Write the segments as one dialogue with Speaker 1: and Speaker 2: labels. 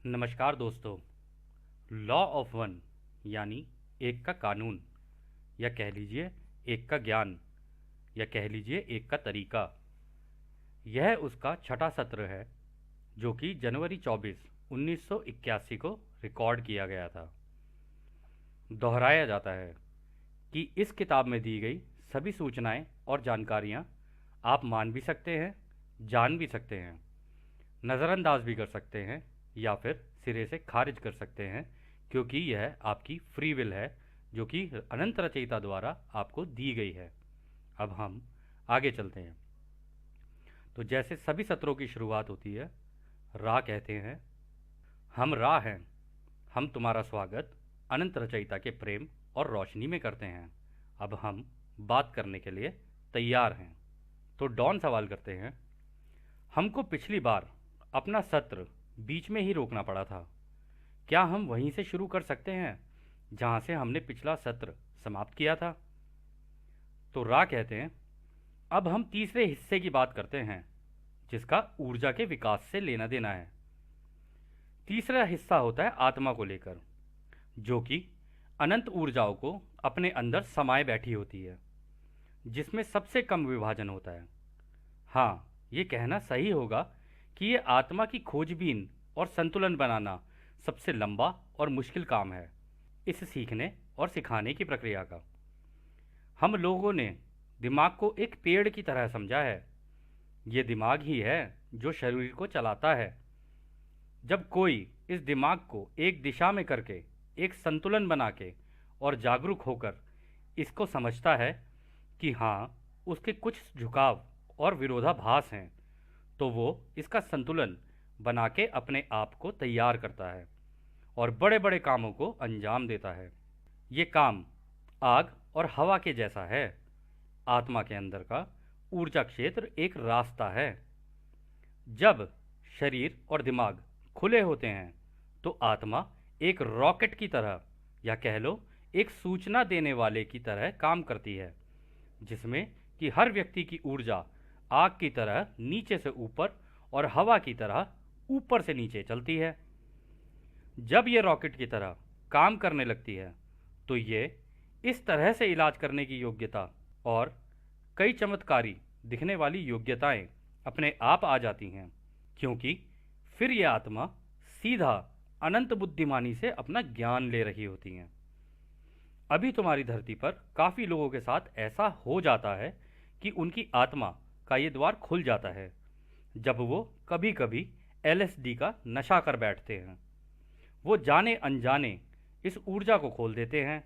Speaker 1: नमस्कार दोस्तों। Law of one यानी एक का कानून, या कह लीजिए एक का ज्ञान, या कह लीजिए एक का तरीका, यह उसका छठा सत्र है जो कि जनवरी 24, 1981 को रिकॉर्ड किया गया था। दोहराया जाता है कि इस किताब में दी गई सभी सूचनाएं और जानकारियां आप मान भी सकते हैं, जान भी सकते हैं, नज़रअंदाज भी कर सकते हैं, या फिर सिरे से खारिज कर सकते हैं, क्योंकि यह आपकी फ्री विल है जो कि अनंत रचयिता द्वारा आपको दी गई है। अब हम आगे चलते हैं। तो जैसे सभी सत्रों की शुरुआत होती है, रा कहते हैं, हम रा हैं, हम तुम्हारा स्वागत अनंत रचयिता के प्रेम और रोशनी में करते हैं। अब हम बात करने के लिए तैयार हैं। तो डॉन सवाल करते हैं, हमको पिछली बार अपना सत्र बीच में ही रोकना पड़ा था, क्या हम वहीं से शुरू कर सकते हैं जहां से हमने पिछला सत्र समाप्त किया था? तो रा कहते हैं, अब हम तीसरे हिस्से की बात करते हैं जिसका ऊर्जा के विकास से लेना देना है। तीसरा हिस्सा होता है आत्मा को लेकर, जो कि अनंत ऊर्जाओं को अपने अंदर समाये बैठी होती है, जिसमें सबसे कम विभाजन होता है। हाँ, ये कहना सही होगा कि ये आत्मा की खोजबीन और संतुलन बनाना सबसे लंबा और मुश्किल काम है इस सीखने और सिखाने की प्रक्रिया का। हम लोगों ने दिमाग को एक पेड़ की तरह समझा है। ये दिमाग ही है जो शरीर को चलाता है। जब कोई इस दिमाग को एक दिशा में करके, एक संतुलन बना के और जागरूक होकर इसको समझता है कि हाँ, उसके कुछ झुकाव और विरोधाभास हैं, तो वो इसका संतुलन बना के अपने आप को तैयार करता है और बड़े बड़े कामों को अंजाम देता है। ये काम आग और हवा के जैसा है। आत्मा के अंदर का ऊर्जा क्षेत्र एक रास्ता है। जब शरीर और दिमाग खुले होते हैं तो आत्मा एक रॉकेट की तरह, या कह लो एक सूचना देने वाले की तरह काम करती है, जिसमें कि हर व्यक्ति की ऊर्जा आग की तरह नीचे से ऊपर और हवा की तरह ऊपर से नीचे चलती है। जब ये रॉकेट की तरह काम करने लगती है तो ये इस तरह से इलाज करने की योग्यता और कई चमत्कारी दिखने वाली योग्यताएं अपने आप आ जाती हैं, क्योंकि फिर ये आत्मा सीधा अनंत बुद्धिमानी से अपना ज्ञान ले रही होती हैं। अभी तुम्हारी धरती पर काफ़ी लोगों के साथ ऐसा हो जाता है कि उनकी आत्मा का ये द्वार खुल जाता है जब वो कभी कभी LSD का नशा कर बैठते हैं। वो जाने अनजाने इस ऊर्जा को खोल देते हैं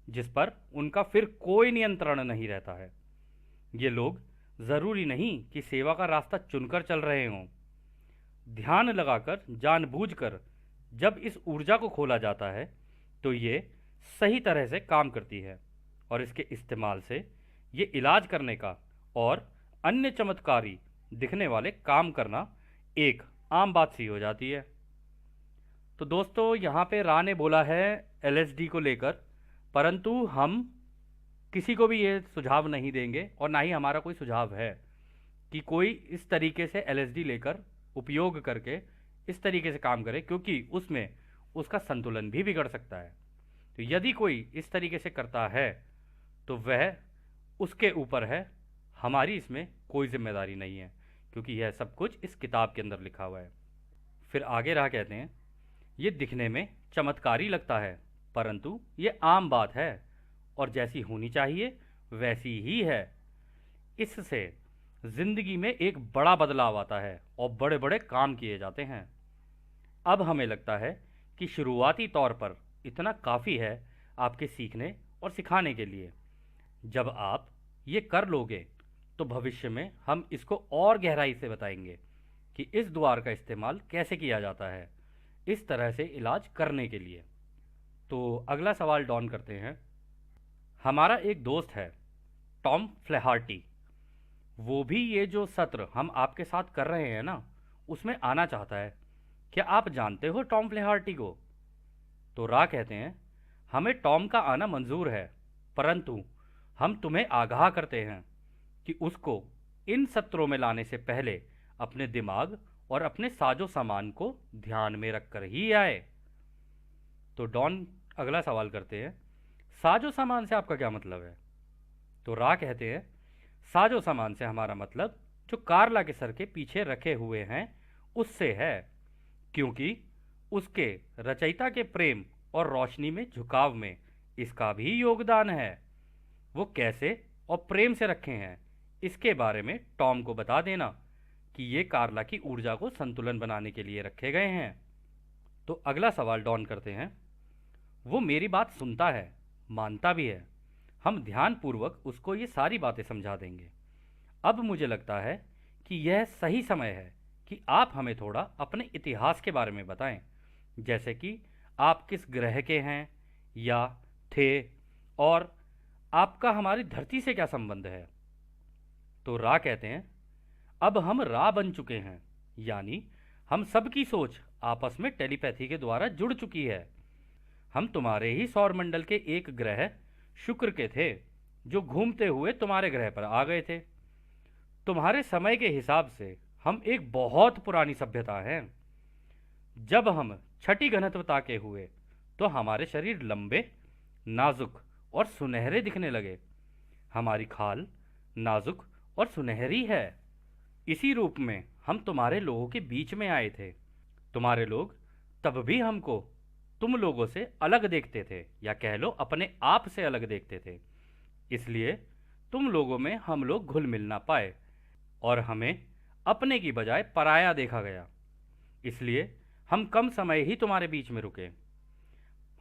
Speaker 1: जिस पर उनका फिर कोई नियंत्रण नहीं रहता है। ये लोग ज़रूरी नहीं कि सेवा का रास्ता चुनकर चल रहे हों। ध्यान लगाकर जानबूझकर जब इस ऊर्जा को खोला जाता है तो ये सही तरह से काम करती है और इसके इस्तेमाल से ये इलाज करने का और अन्य चमत्कारी दिखने वाले काम करना एक आम बात सी हो जाती है। तो दोस्तों, यहाँ पे रा ने बोला है LSD को लेकर, परंतु हम किसी को भी ये सुझाव नहीं देंगे और ना ही हमारा कोई सुझाव है कि कोई इस तरीके से LSD लेकर उपयोग करके इस तरीके से काम करे, क्योंकि उसमें उसका संतुलन भी बिगड़ सकता है। तो यदि कोई इस तरीके से करता है तो वह उसके ऊपर है, हमारी इसमें कोई जिम्मेदारी नहीं है, क्योंकि यह सब कुछ इस किताब के अंदर लिखा हुआ है। फिर आगे रहा कहते हैं, ये दिखने में चमत्कारी लगता है परंतु ये आम बात है और जैसी होनी चाहिए वैसी ही है। इससे जिंदगी में एक बड़ा बदलाव आता है और बड़े बड़े काम किए जाते हैं। अब हमें लगता है कि शुरुआती तौर पर इतना काफ़ी है आपके सीखने और सिखाने के लिए। जब आप ये कर लोगे तो भविष्य में हम इसको और गहराई से बताएंगे कि इस द्वार का इस्तेमाल कैसे किया जाता है इस तरह से इलाज करने के लिए। तो अगला सवाल डॉन करते हैं, हमारा एक दोस्त है टॉम फ्लैहार्टी, वो भी ये जो सत्र हम आपके साथ कर रहे हैं ना, उसमें आना चाहता है। क्या आप जानते हो टॉम फ्लैहार्टी को? तो रा कहते हैं, हमें टॉम का आना मंजूर है, परंतु हम तुम्हें आगाह करते हैं कि उसको इन सत्रों में लाने से पहले अपने दिमाग और अपने साजो सामान को ध्यान में रखकर ही आए। तो डॉन अगला सवाल करते हैं, साजो सामान से आपका क्या मतलब है? तो रा कहते हैं, साजो सामान से हमारा मतलब जो कार्ला के सर के पीछे रखे हुए हैं उससे है, क्योंकि उसके रचयिता के प्रेम और रोशनी में झुकाव में इसका भी योगदान है। वो कैसे और प्रेम से रखे हैं इसके बारे में टॉम को बता देना कि ये कार्ला की ऊर्जा को संतुलन बनाने के लिए रखे गए हैं। तो अगला सवाल डॉन करते हैं, वो मेरी बात सुनता है, मानता भी है। हम ध्यानपूर्वक उसको ये सारी बातें समझा देंगे। अब मुझे लगता है कि यह सही समय है कि आप हमें थोड़ा अपने इतिहास के बारे में बताएं, जैसे कि आप किस ग्रह के हैं या थे, और आपका हमारी धरती से क्या संबंध है। तो रा कहते हैं, अब हम रा बन चुके हैं, यानी हम सबकी सोच आपस में टेलीपैथी के द्वारा जुड़ चुकी है। हम तुम्हारे ही सौरमंडल के एक ग्रह शुक्र के थे जो घूमते हुए तुम्हारे ग्रह पर आ गए थे। तुम्हारे समय के हिसाब से हम एक बहुत पुरानी सभ्यता हैं। जब हम छठी घनत्वता के हुए तो हमारे शरीर लंबे, नाजुक और सुनहरे दिखने लगे। हमारी खाल नाजुक और सुनहरी है। इसी रूप में हम तुम्हारे लोगों के बीच में आए थे। तुम्हारे लोग तब भी हमको तुम लोगों से अलग देखते थे, या कह लो अपने आप से अलग देखते थे। इसलिए तुम लोगों में हम लोग घुल मिल ना पाए और हमें अपने की बजाय पराया देखा गया। इसलिए हम कम समय ही तुम्हारे बीच में रुके।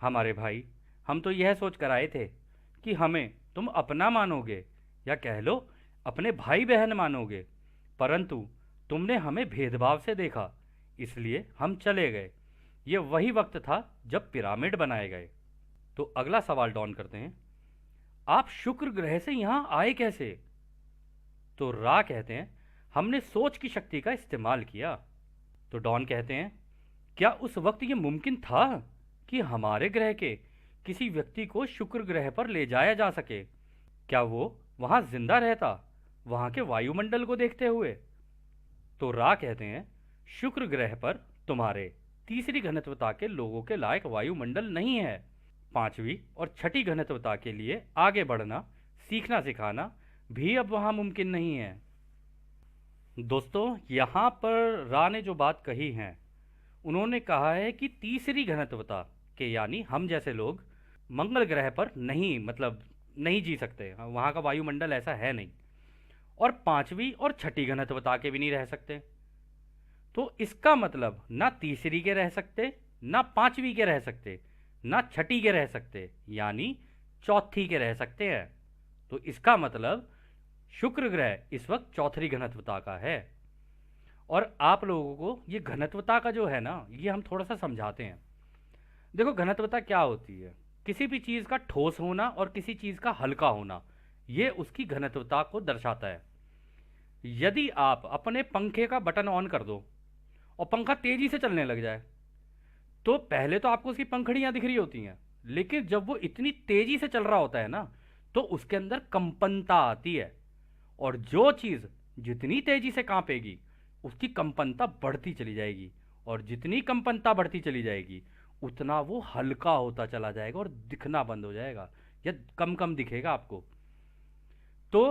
Speaker 1: हमारे भाई, हम तो यह सोच कर आए थे कि हमें तुम अपना मानोगे, या कह लो अपने भाई बहन मानोगे, परंतु तुमने हमें भेदभाव से देखा, इसलिए हम चले गए। ये वही वक्त था जब पिरामिड बनाए गए। तो अगला सवाल डॉन करते हैं, आप शुक्र ग्रह से यहां आए कैसे? तो रा कहते हैं, हमने सोच की शक्ति का इस्तेमाल किया। तो डॉन कहते हैं, क्या उस वक्त यह मुमकिन था कि हमारे ग्रह के किसी व्यक्ति को शुक्र ग्रह पर ले जाया जा सके? क्या वो वहां जिंदा रहता, वहां के वायुमंडल को देखते हुए? तो रा कहते हैं, शुक्र ग्रह पर तुम्हारे तीसरी घनत्वता के लोगों के लायक वायुमंडल नहीं है। पांचवी और छठी घनत्वता के लिए आगे बढ़ना, सीखना सिखाना भी अब वहां मुमकिन नहीं है। दोस्तों, यहाँ पर रा ने जो बात कही है, उन्होंने कहा है कि तीसरी घनत्वता के यानी हम जैसे लोग मंगल ग्रह पर नहीं जी सकते, वहाँ का वायुमंडल ऐसा है नहीं, और पांचवी और छठी घनत्वता के भी नहीं रह सकते। तो इसका मतलब ना तीसरी के रह सकते, ना पांचवी के रह सकते, ना छठी के रह सकते, यानी चौथी के रह सकते हैं। तो इसका मतलब शुक्र ग्रह इस वक्त चौथी घनत्वता का है। और आप लोगों को ये घनत्वता का जो है ना, ये हम थोड़ा सा समझाते हैं। देखो, घनत्वता क्या होती है? किसी भी चीज़ का ठोस होना और किसी चीज़ का हल्का होना, ये उसकी घनत्वता को दर्शाता है। यदि आप अपने पंखे का बटन ऑन कर दो और पंखा तेजी से चलने लग जाए, तो पहले तो आपको उसकी पंखड़ियां दिख रही होती हैं, लेकिन जब वो इतनी तेजी से चल रहा होता है ना, तो उसके अंदर कंपनता आती है, और जो चीज़ जितनी तेजी से कांपेगी उसकी कंपनता बढ़ती चली जाएगी, और जितनी कंपनता बढ़ती चली जाएगी उतना वो हल्का होता चला जाएगा और दिखना बंद हो जाएगा, या कम कम दिखेगा आपको। तो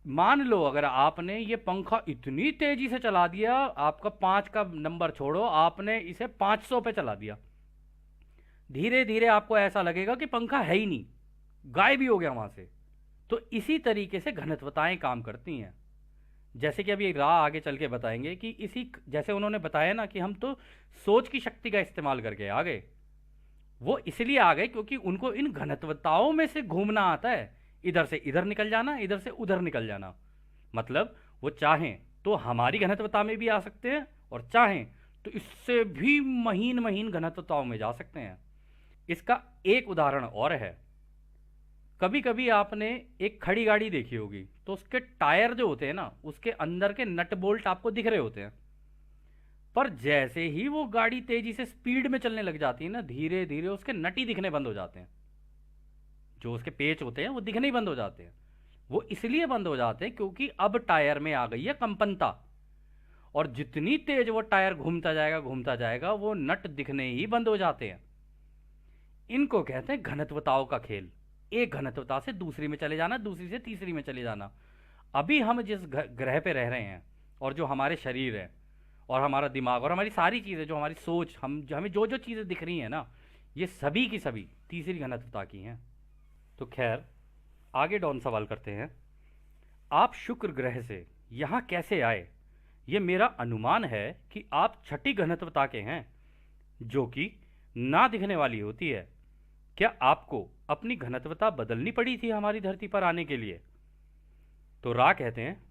Speaker 1: मान लो अगर आपने ये पंखा इतनी तेजी से चला दिया, आपका 5 का नंबर छोड़ो, आपने इसे 500 पे चला दिया, धीरे धीरे आपको ऐसा लगेगा कि पंखा है ही नहीं, गायब भी हो गया वहां से। तो इसी तरीके से घनत्वताएं काम करती हैं। जैसे कि अभी राह आगे चल के बताएंगे कि इसी जैसे उन्होंने बताया ना कि हम तो सोच की शक्ति का इस्तेमाल करके आ गए। वो इसलिए आ गए क्योंकि उनको इन घनत्वताओं में से घूमना आता है, इधर से इधर निकल जाना, इधर से उधर निकल जाना। मतलब वो चाहें तो हमारी घनत्वता में भी आ सकते हैं, और चाहें तो इससे भी महीन महीन घनत्वताओं में जा सकते हैं। इसका एक उदाहरण और है। कभी कभी आपने एक खड़ी गाड़ी देखी होगी, तो उसके टायर जो होते हैं ना, उसके अंदर के नट बोल्ट आपको दिख रहे होते हैं, पर जैसे ही वो गाड़ी तेजी से स्पीड में चलने लग जाती है ना, धीरे धीरे उसके नट ही दिखने बंद हो जाते हैं। जो उसके पेच होते हैं वो दिखने ही बंद हो जाते हैं। वो इसलिए बंद हो जाते हैं क्योंकि अब टायर में आ गई है कंपनता, और जितनी तेज वो टायर घूमता जाएगा वो नट दिखने ही बंद हो जाते हैं। इनको कहते हैं घनत्वताओं का खेल। एक घनत्वता से दूसरी में चले जाना, दूसरी से तीसरी में चले जाना। अभी हम जिस ग्रह पे रह रहे हैं और जो हमारे शरीर है और हमारा दिमाग और हमारी सारी चीज़ें, जो हमारी सोच, हमें जो जो चीज़ें दिख रही हैं ना, ये सभी की सभी तीसरी घनत्वता की हैं। तो खैर, आगे डॉन सवाल करते हैं, आप शुक्र ग्रह से यहाँ कैसे आए? ये मेरा अनुमान है कि आप छठी घनत्वता के हैं, जो कि ना दिखने वाली होती है। क्या आपको अपनी घनत्वता बदलनी पड़ी थी हमारी धरती पर आने के लिए? तो रा कहते हैं,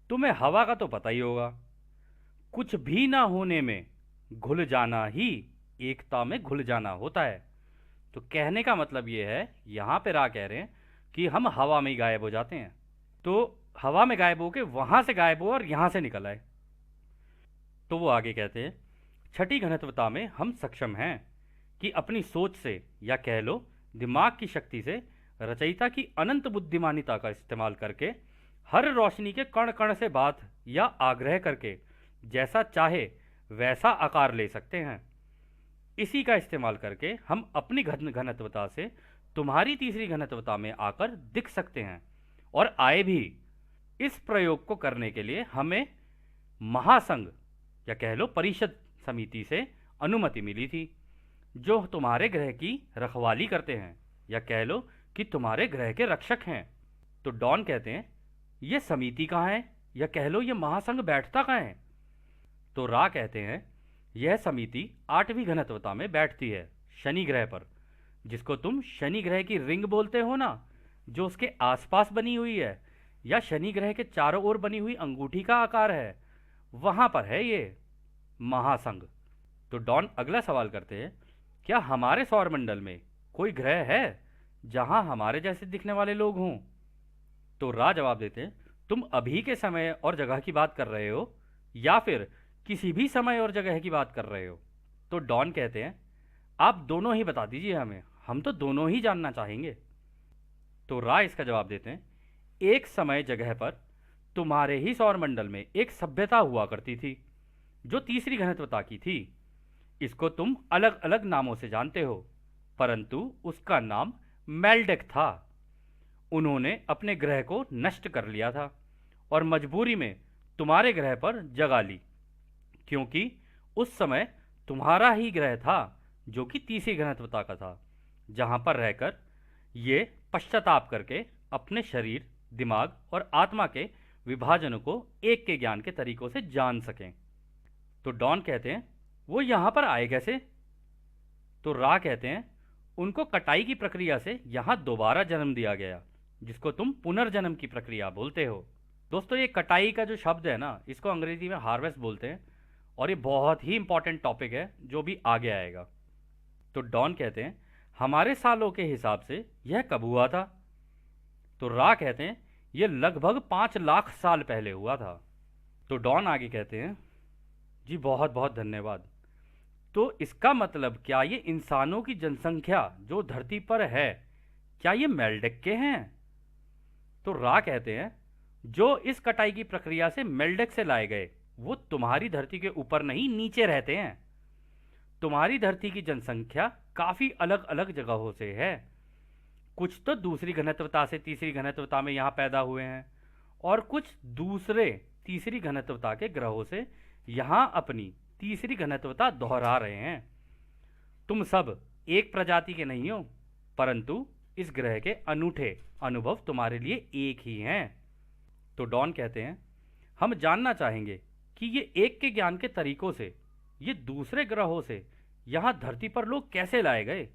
Speaker 1: तुम्हें हवा का तो पता ही होगा, कुछ भी ना होने में घुल जाना ही एकता में घुल जाना होता है। तो कहने का मतलब ये है, यहाँ पे रा कह रहे हैं कि हम हवा में ही गायब हो जाते हैं। तो हवा में गायब हो के वहाँ से गायब हो और यहाँ से निकल आए। तो वो आगे कहते हैं, छठी घनत्वता में हम सक्षम हैं कि अपनी सोच से, या कह लो दिमाग की शक्ति से, रचयिता की अनंत बुद्धिमानिता का इस्तेमाल करके हर रोशनी के कण कण से बात या आग्रह करके जैसा चाहे वैसा आकार ले सकते हैं। इसी का इस्तेमाल करके हम अपनी घनत्वता से तुम्हारी तीसरी घनत्वता में आकर दिख सकते हैं, और आए भी। इस प्रयोग को करने के लिए हमें महासंघ, या कह लो परिषद समिति से अनुमति मिली थी, जो तुम्हारे ग्रह की रखवाली करते हैं, या कह लो कि तुम्हारे ग्रह के रक्षक हैं। तो डॉन कहते हैं, ये समिति कहाँ है, या कह लो ये महासंघ बैठता कहाँ है? तो रा कहते हैं, यह समिति 8वीं घनत्वता में बैठती है, शनि ग्रह पर, जिसको तुम शनि ग्रह की रिंग बोलते हो ना, जो उसके आसपास बनी हुई है, या शनि ग्रह के चारों ओर बनी हुई अंगूठी का आकार है, वहां पर है ये महासंघ। तो डॉन अगला सवाल करते हैं, क्या हमारे सौरमंडल में कोई ग्रह है जहां हमारे जैसे दिखने वाले लोग हों? तो रा जवाब देते हैं, तुम अभी के समय और जगह की बात कर रहे हो, या फिर किसी भी समय और जगह की बात कर रहे हो? तो डॉन कहते हैं, आप दोनों ही बता दीजिए हमें, हम तो दोनों ही जानना चाहेंगे। तो रा इसका जवाब देते हैं, एक समय जगह पर तुम्हारे ही सौरमंडल में एक सभ्यता हुआ करती थी, जो तीसरी घनत्वता की थी। इसको तुम अलग अलग नामों से जानते हो, परंतु उसका नाम मेल्डेक था। उन्होंने अपने ग्रह को नष्ट कर लिया था और मजबूरी में तुम्हारे ग्रह पर जगह ली, क्योंकि उस समय तुम्हारा ही ग्रह था जो कि तीसरी घनत्वता का था, जहां पर रहकर ये पश्चाताप करके अपने शरीर, दिमाग और आत्मा के विभाजनों को एक के ज्ञान के तरीकों से जान सकें। तो डॉन कहते हैं, वो यहां पर आए कैसे? तो रा कहते हैं, उनको कटाई की प्रक्रिया से यहां दोबारा जन्म दिया गया, जिसको तुम पुनर्जन्म की प्रक्रिया बोलते हो। दोस्तों, ये कटाई का जो शब्द है ना, इसको अंग्रेजी में हार्वेस्ट बोलते हैं, और ये बहुत ही इंपॉर्टेंट टॉपिक है जो भी आगे आएगा। तो डॉन कहते हैं, हमारे सालों के हिसाब से यह कब हुआ था? तो रा कहते हैं, यह लगभग 5 लाख साल पहले हुआ था। तो डॉन आगे कहते हैं, जी बहुत बहुत धन्यवाद। तो इसका मतलब क्या ये इंसानों की जनसंख्या जो धरती पर है, क्या ये मेल्डेक के हैं? तो रा कहते हैं, जो इस कटाई की प्रक्रिया से मेल्डेक से लाए गए, वो तुम्हारी धरती के ऊपर नहीं, नीचे रहते हैं। तुम्हारी धरती की जनसंख्या काफी अलग अलग जगहों से है। कुछ तो दूसरी घनत्वता से तीसरी घनत्वता में यहां पैदा हुए हैं, और कुछ दूसरे तीसरी घनत्वता के ग्रहों से यहां अपनी तीसरी घनत्वता दोहरा रहे हैं। तुम सब एक प्रजाति के नहीं हो, परंतु इस ग्रह के अनूठे अनुभव तुम्हारे लिए एक ही हैं। तो डॉन कहते हैं, हम जानना चाहेंगे कि ये एक के ज्ञान के तरीकों से ये दूसरे ग्रहों से यहां धरती पर लोग कैसे लाए गए,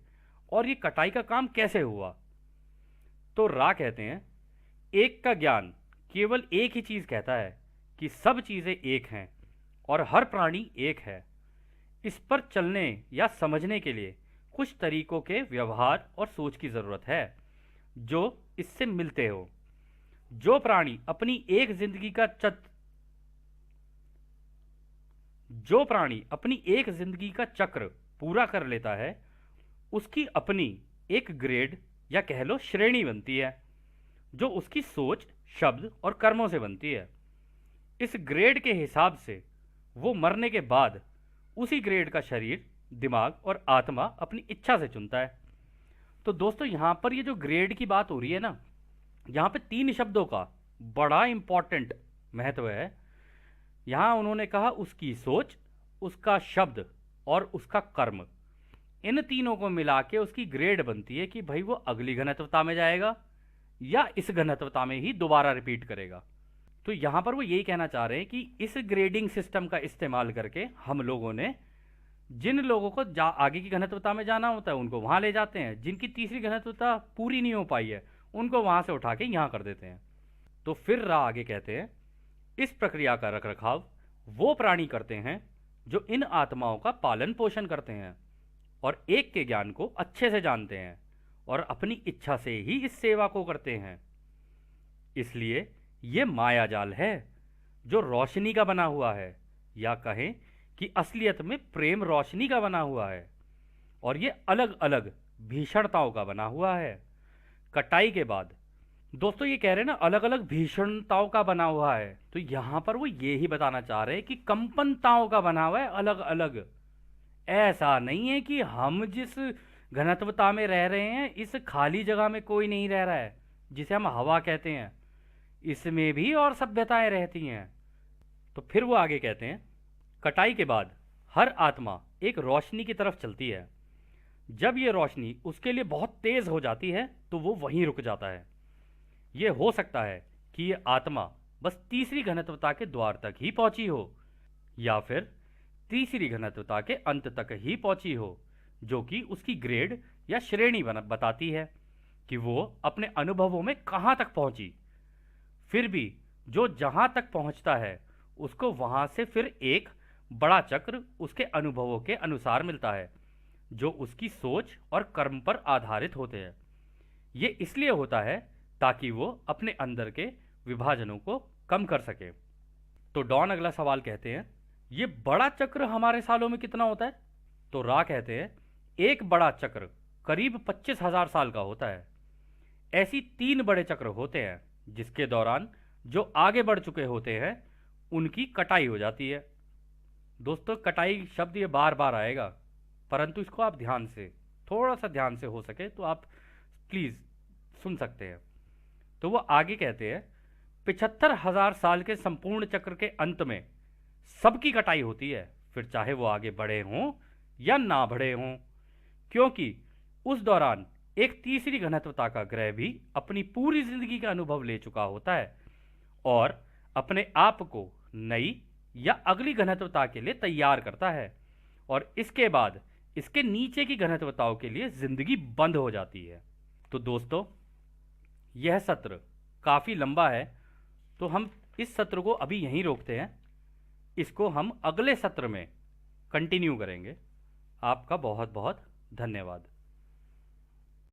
Speaker 1: और ये कटाई का काम कैसे हुआ? तो रा कहते हैं, एक का ज्ञान केवल एक ही चीज कहता है कि सब चीजें एक हैं और हर प्राणी एक है। इस पर चलने या समझने के लिए कुछ तरीकों के व्यवहार और सोच की जरूरत है, जो इससे मिलते हो। जो प्राणी अपनी एक जिंदगी का चक्र पूरा कर लेता है, उसकी अपनी एक ग्रेड या कह लो श्रेणी बनती है, जो उसकी सोच, शब्द और कर्मों से बनती है। इस ग्रेड के हिसाब से वो मरने के बाद उसी ग्रेड का शरीर, दिमाग और आत्मा अपनी इच्छा से चुनता है। तो दोस्तों यहाँ पर ये जो ग्रेड की बात हो रही है ना, यहाँ पे 3 शब्दों का बड़ा इंपॉर्टेंट महत्व है। यहाँ उन्होंने कहा उसकी सोच, उसका शब्द और उसका कर्म। इन तीनों को मिला के उसकी ग्रेड बनती है कि भाई वो अगली घनत्वता में जाएगा या इस घनत्वता में ही दोबारा रिपीट करेगा। तो यहाँ पर वो यही कहना चाह रहे हैं कि इस ग्रेडिंग सिस्टम का इस्तेमाल करके हम लोगों ने जिन लोगों को आगे की घनत्वता में जाना होता है उनको वहाँ ले जाते हैं, जिनकी तीसरी घनत्वता पूरी नहीं हो पाई है उनको वहाँ से उठा के यहाँ कर देते हैं। तो फिर रा आगे कहते हैं, इस प्रक्रिया का रखरखाव वो प्राणी करते हैं जो इन आत्माओं का पालन पोषण करते हैं और एक के ज्ञान को अच्छे से जानते हैं और अपनी इच्छा से ही इस सेवा को करते हैं। इसलिए ये माया जाल है जो रोशनी का बना हुआ है, या कहें कि असलियत में प्रेम रोशनी का बना हुआ है, और ये अलग अलग भीषणताओं का बना हुआ है। कटाई के बाद दोस्तों ये कह रहे हैं ना अलग अलग भीषणताओं का बना हुआ है, तो यहां पर वो ये ही बताना चाह रहे हैं कि कंपनताओं का बना हुआ है अलग अलग। ऐसा नहीं है कि हम जिस घनत्वता में रह रहे हैं इस खाली जगह में कोई नहीं रह रहा है जिसे हम हवा कहते हैं, इसमें भी और सभ्यताएं रहती हैं। तो फिर वो आगे कहते हैं, कटाई के बाद हर आत्मा एक रोशनी की तरफ चलती है। जब ये रोशनी उसके लिए बहुत तेज हो जाती है तो वो वहीं रुक जाता है। ये हो सकता है कि ये आत्मा बस तीसरी घनत्वता के द्वार तक ही पहुंची हो, या फिर तीसरी घनत्वता के अंत तक ही पहुंची हो, जो कि उसकी ग्रेड या श्रेणी बताती है कि वो अपने अनुभवों में कहां तक पहुंची। फिर भी जो जहां तक पहुंचता है उसको वहां से फिर एक बड़ा चक्र उसके अनुभवों के अनुसार मिलता है, जो उसकी सोच और कर्म पर आधारित होते हैं। ये इसलिए होता है ताकि वो अपने अंदर के विभाजनों को कम कर सके। तो डॉन अगला सवाल कहते हैं, ये बड़ा चक्र हमारे सालों में कितना होता है? तो रा कहते हैं, एक बड़ा चक्र करीब 25,000 साल का होता है। ऐसी 3 बड़े चक्र होते हैं जिसके दौरान जो आगे बढ़ चुके होते हैं उनकी कटाई हो जाती है। दोस्तों कटाई शब्द ये बार बार आएगा, परंतु इसको आप ध्यान से, थोड़ा सा ध्यान से हो सके तो आप प्लीज सुन सकते हैं। तो वो आगे कहते हैं, 75,000 साल के संपूर्ण चक्र के अंत में सबकी कटाई होती है, फिर चाहे वो आगे बढ़े हों या ना बढ़े हों, क्योंकि उस दौरान एक तीसरी घनत्वता का ग्रह भी अपनी पूरी जिंदगी का अनुभव ले चुका होता है और अपने आप को नई या अगली घनत्वता के लिए तैयार करता है, और इसके बाद इसके नीचे की घनत्वताओं के लिए जिंदगी बंद हो जाती है। तो दोस्तों यह सत्र काफ़ी लंबा है, तो हम इस सत्र को अभी यहीं रोकते हैं। इसको हम अगले सत्र में कंटिन्यू करेंगे। आपका बहुत बहुत धन्यवाद।